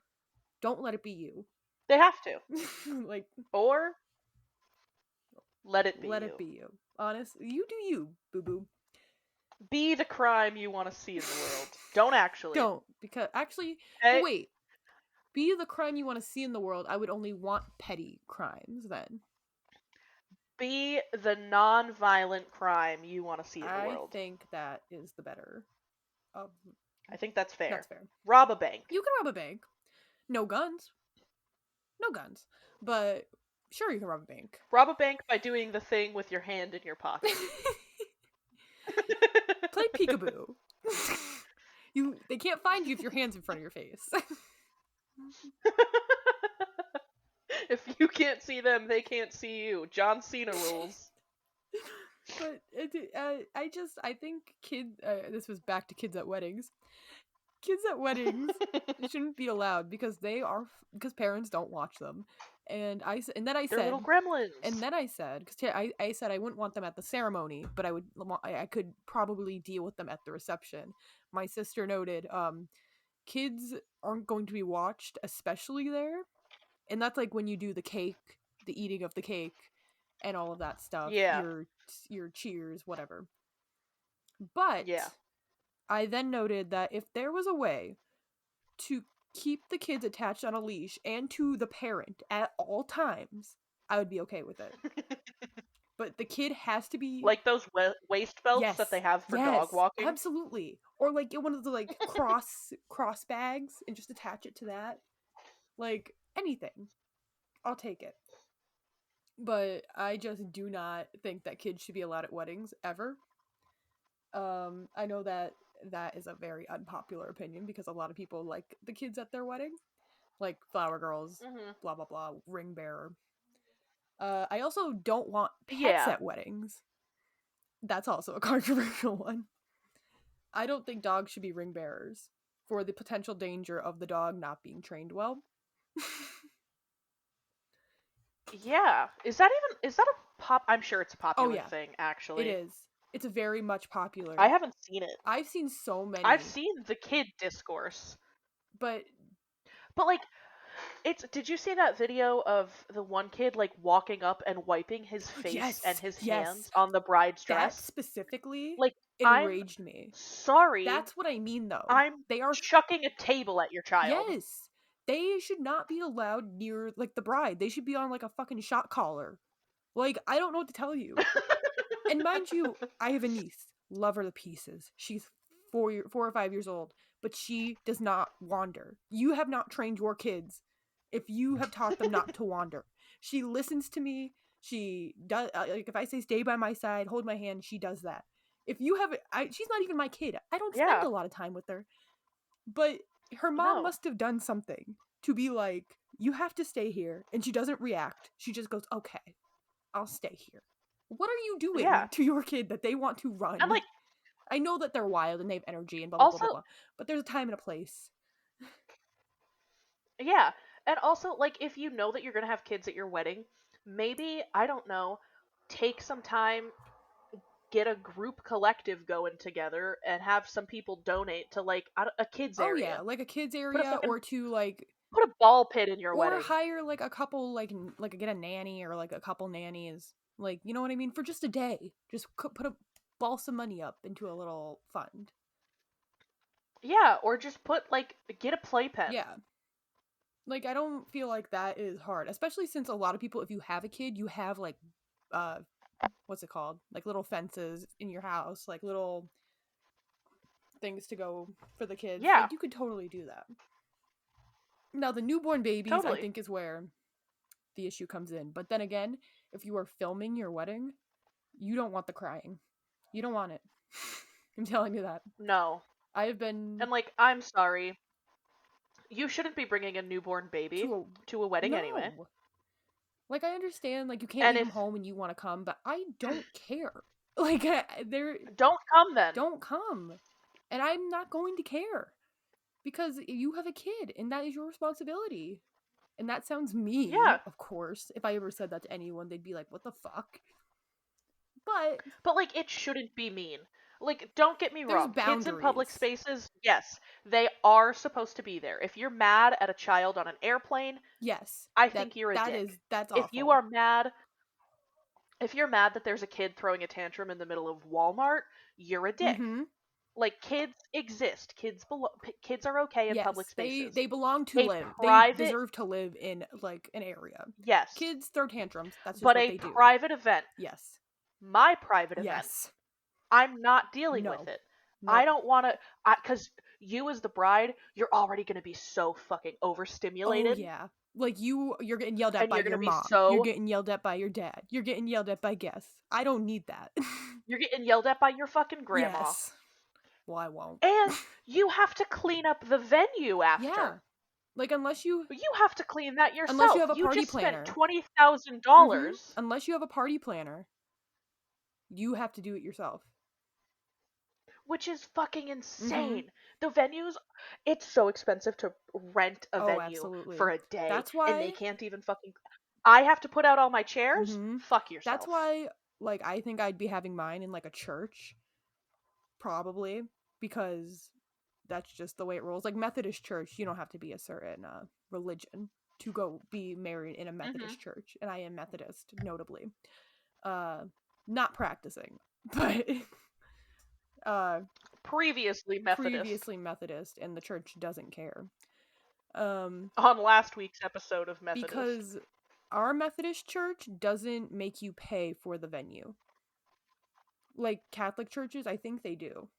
Don't let it be you. They have to. Like, Or let it be let it you. be you. Honestly, you do you, boo boo. Be the crime you want to see in the world. Don't actually. Don't, because actually, but Okay? wait, be the crime you want to see in the world. I would only want petty crimes then. Be the non-violent crime you want to see in the I world. think that is the better. Of I think that's That's fair. fair. Rob a bank. You can rob a bank. No guns. No guns. But sure, you can rob a bank. Rob a bank by doing the thing with your hand in your pocket. Play peekaboo. They can't find you if your hand's in front of your face. If you can't see them, they can't see you. John Cena rules. But I think this was back to kids at weddings. Kids at weddings shouldn't be allowed because parents don't watch them. And They're little gremlins. then I said, because I said I wouldn't want them at the ceremony, but I could probably deal with them at the reception. My sister noted, kids aren't going to be watched, especially there, and that's like when you do the cake, the eating of the cake, and all of that stuff. Yeah. Your cheers, whatever. But Yeah. I then noted that if there was a way to keep the kids attached on a leash and to the parent at all times, I would be okay with it. But the kid has to be Like those waist belts that they yes, have for dog yes, walking. absolutely. Or like get one of the like cross bags and just attach it to that. Like anything, I'll take it. But I just do not think that kids should be allowed at weddings ever. I know that is a very unpopular opinion because a lot of people like the kids at their wedding. like flower girls, Mhm. blah blah blah, ring bearer. I also don't want pets Yeah. at weddings. That's also a controversial one. I don't think dogs should be ring bearers for the potential danger of the dog not being trained well. Yeah. Is that a pop I'm sure it's a Oh popular yeah, thing it actually. is. It's very much I popular. haven't seen it. I've seen so I've many, seen the kid discourse. but But like it's did you see that video of the one kid like walking up and wiping his face and yes, his yes, hands on the bride's that dress? specifically Like I'm enraged me. sorry, That's what I mean though. I'm They are chucking a table at your child. yes. They should not be allowed near like the bride. They should be on like a fucking shot collar. Like I don't know what to tell you. And mind you, I have a niece. Love her to pieces. She's 4 or 5 years old, but she does not wander. You have not trained your kids if you have taught them not to wander. She listens to me. She does like if I say stay by my side, hold my hand, she does that. If you have, she's not even my kid. I don't spend Yeah. a lot of time with her, but her mom No. must have done something to be like, you have to stay here, and she doesn't react. She just goes, okay, I'll stay here. What are you Yeah. doing to your kid that they want to And run? like I know that they're wild and they have energy and blah blah blah also blah blah, but there's a time and a place. yeah. And also like if you know that you're going to have kids at your wedding, maybe I don't know, take some time, get a group collective going together and have some people donate to like a kids Oh yeah, area. like a kids Put a area, fucking or to like, put a ball pit in your or wedding. hire like a couple, like get a nanny or like a couple nannies, like you know what I mean, for just a day. Just put a ball some money up into a little fund. Yeah, or just put like get a playpen. Yeah, like I don't feel like that is hard, especially since a lot of people, if you have a kid, you have like uh what's it called, like little fences in your house, like little things to go for the kids. Yeah, Like you could totally do that. Now the newborn babies, I totally. think, is where the issue comes in. But then again, if you are filming your wedding, you don't want the crying. You don't want it. I'm telling you that. No. I have been And like I'm sorry. You shouldn't be bringing a newborn to baby a to a wedding anyway. no. Like I understand, like you can't And leave if them home and you want to come, but I don't care. Like they're don't come then. don't come, and I'm not going to care because you have a kid and that is your responsibility. And that sounds mean, Yeah. of course. If I ever said that to anyone, they'd be like, "What the fuck?" But But like it shouldn't be mean. Like don't get me there's wrong. Kids in public boundaries. spaces, yes, they are supposed to be there. If you're mad at a child on an airplane, Yes, I that think you're a that is dick. that's If you awful. are mad if you're mad that there's a kid throwing a tantrum in the middle of Walmart, you're a dick. Mm-hmm. Like kids exist. Kids are okay in public Yes, spaces. they belong to A live. They private deserve to live in like an area. yes, Kids throw tantrums. That's just but what a they do. private event, Yes. my private event, Yes. I'm not dealing with No. it. I Nope. don't want to cuz you as the bride, you're already going to be so fucking Oh overstimulated yeah. Like you're getting yelled at and by you're going your to be mom. You're so getting yelled at by your dad. You're getting yelled at by guests. I don't need that. you're getting yelled at by your fucking grandma. Yes. Well, I won't. And you have to clean up the venue Yeah. after. Like You have to clean that unless you yourself. have a You party just spent planner. Mhm. $20,000. Unless you have a party planner, you have to do it yourself. Which is fucking Mhm. insane. The venues, it's so expensive to rent a Oh, venue for absolutely. a day, That's and they why can't even fucking. I have to put out all my chairs? mhm. Fuck That's yourself. why like I think I'd be having mine in like a church probably because that's just the way it rolls. Like Methodist church, you don't have to be a certain religion to go be married in a Hmm. Methodist church, and I am Methodist notably. Uh not practicing, but uh Previously Methodist. previously Methodist, and the church doesn't care. Um On last week's episode of Methodist. because our Methodist church doesn't make you pay for the venue. Like Catholic churches, I think they do.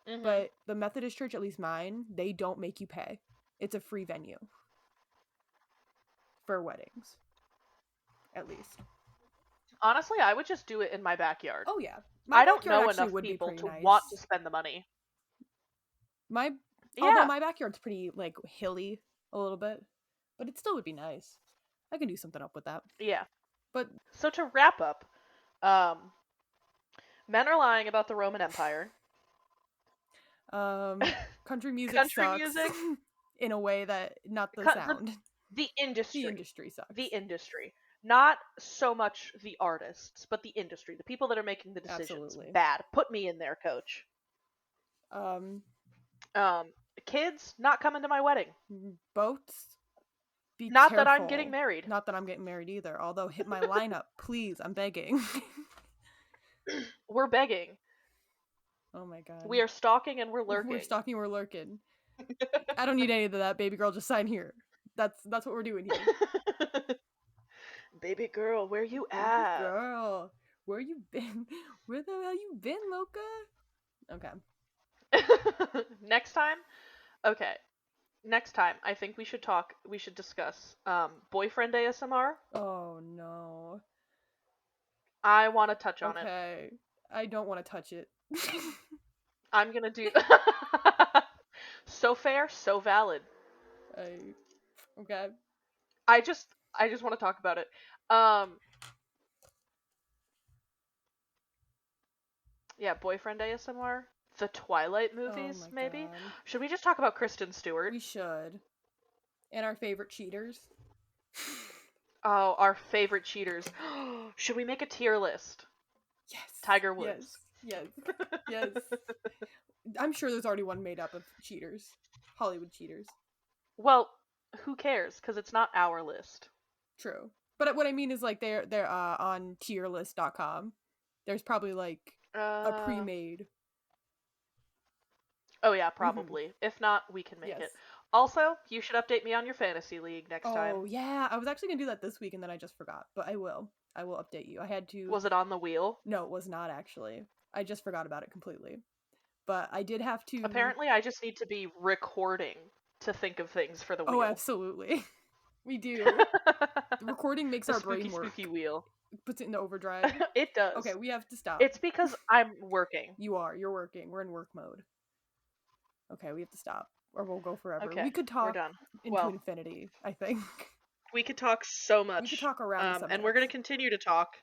Hmm. But the Methodist church, at least mine, they don't make you pay. It's a free venue for weddings, at least. Honestly, I would just do it in my backyard. Oh yeah. My I don't backyard know actually enough would be people pretty to want to nice. spend the money. My although Yeah. my backyard's pretty like hilly. a little bit, but it still would be nice. I can do something up with that. Yeah. But So to wrap up, um, men are lying about the Roman Empire. country music Country sucks music, in a way that not the cu- the sound. the The industry, industry the sucks. industry, not so much the artists, but the industry, the people that are making the decisions. Absolutely. Bad. Put me in there, coach. Um, Um, Kids not coming to my wedding. boats, be Not that I'm getting careful. married. Not that I'm getting married either. Although hit my lineup, please. I'm begging. We're begging. Oh my god. We are stalking and we're We're lurking. stalking. We're lurking. I don't need any of that, baby girl. Just sign here. That's what we're doing here. Baby girl, where you Baby at? girl, where you been? Where the hell you been, Loca? Okay. Next time? Okay. Next time, I think we should discuss boyfriend ASMR. Oh no. I want to touch on it. Okay. I don't want to touch it. I'm going to do so fair, so valid. I okay. I just want to talk about it. Um yeah, boyfriend ASMR, the Twilight Oh movies my maybe. god. Should we just talk about Kristen Stewart? We should. And our favorite cheaters. Oh, our favorite cheaters. Should we make a tier list? Yes. Tiger Yes. Woods. Yes. Yes. I'm sure there's already one made up of cheaters. Hollywood cheaters. Well, who cares? Because it's not our list. True. But what I mean is like they're on tierlist.com. There's probably like a Uh, pre-made. oh yeah, Mhm. probably. If not, we can make Yes. it. Also, you should update me on your fantasy league next time. Oh, yeah. I was actually going to do that this week and then I just forgot. But I will. I will update you. I had to. Was it on the wheel? No, it was not actually. I just forgot about it completely. But I did have to. Apparently, I just need to be recording to think of things for the Oh, wheel. absolutely. We do. The recording makes The our spooky, brain work. spooky wheel. Puts it into overdrive. It Okay, does. we have to stop. It's because I'm working. You are. You're working. We're in work mode. Okay, we have to stop. Or we'll go forever. Okay, We could we're talk done. into Well, infinity, I think. we could talk so We could much. talk around the And we're going subjects. to continue to talk.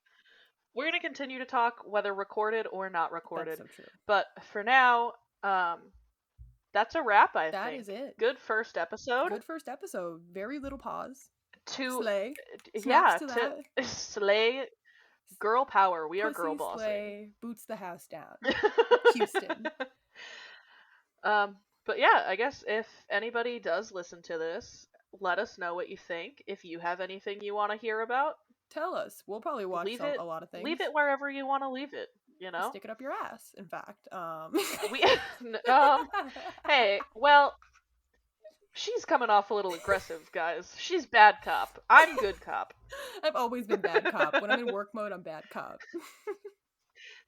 We're going to continue to talk, whether recorded or not That's recorded. so true. But for now, that's a wrap, I That think. is it. Good first episode. Good first episode. Very little pause. To, Slay. Snaps yeah, to to that. slay girl power. We are girl Pussy bossing. slay. Boots the house down. Houston. But yeah, I guess if anybody does listen to this, let us know what you think. If you have anything you want to hear about, Tell us. We'll probably watch a lot of leave things. it wherever you want to leave it, you know? Stick it up your ass, in fact. We hey, well, she's coming off a little aggressive, guys. She's bad cop. I'm good cop. I've always been bad cop. When I'm in work mode, I'm bad cop.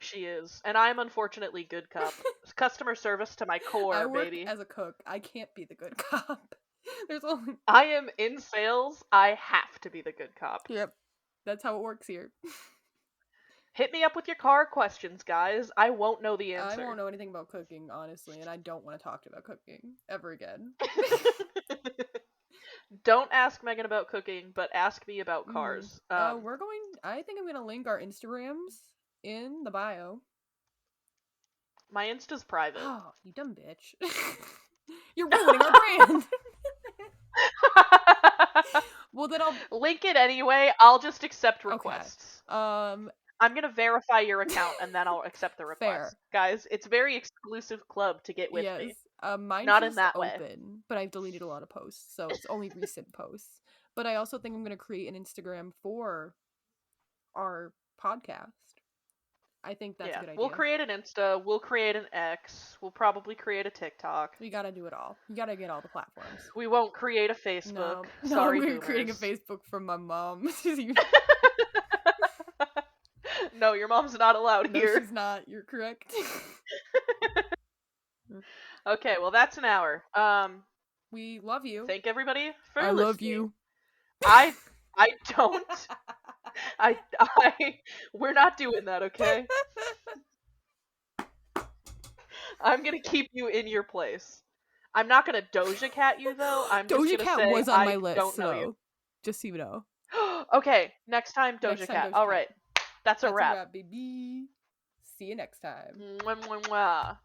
She is. And I'm unfortunately good cop. Customer service to my I core, work baby. as a cook. I can't be the good cop. There's only. I am in sales. I have to be the good cop. Yep. That's how it works here. Hit me up with your car questions, guys. I won't know the I answer. won't know anything about cooking, honestly, and I don't want to talk about cooking ever again. Don't ask Megan about cooking, but ask me about cars. We're going. I think I'm gonna link our Instagrams in the bio. My Insta's private. Oh, you dumb bitch! You're ruining our brand. Well, then I'll link it anyway. I'll just accept requests. Okay. I'm gonna verify your account and then I'll accept the request. Fair. Guys, it's a very exclusive club to get with me. Mine's not just in that open, way. But I've deleted a lot of posts, so it's only recent posts. But I also think I'm gonna create an Instagram for our podcast. I think that's a good idea. We'll create an Insta, we'll create an X, we'll probably create a TikTok. We gotta do it all. You gotta get all the platforms. We won't create a Facebook. No, Sorry, I'm creating a Facebook from my mom. No, your mom's not allowed No, here. she's not. You're correct. Okay, well that's an hour. We love you. Thank everybody for I listening. love you. I don't. We're not doing that, okay? I'm gonna keep you in your place. I'm not gonna Doja Cat you though. I'm just Doja gonna Cat say was on I my list, don't know you. though. Just so you know. Okay, next time Next Doja time, Cat. Doja All Cat. right, that's a That's a wrap. wrap, baby. See you next time. Mwah, mwah, mwah.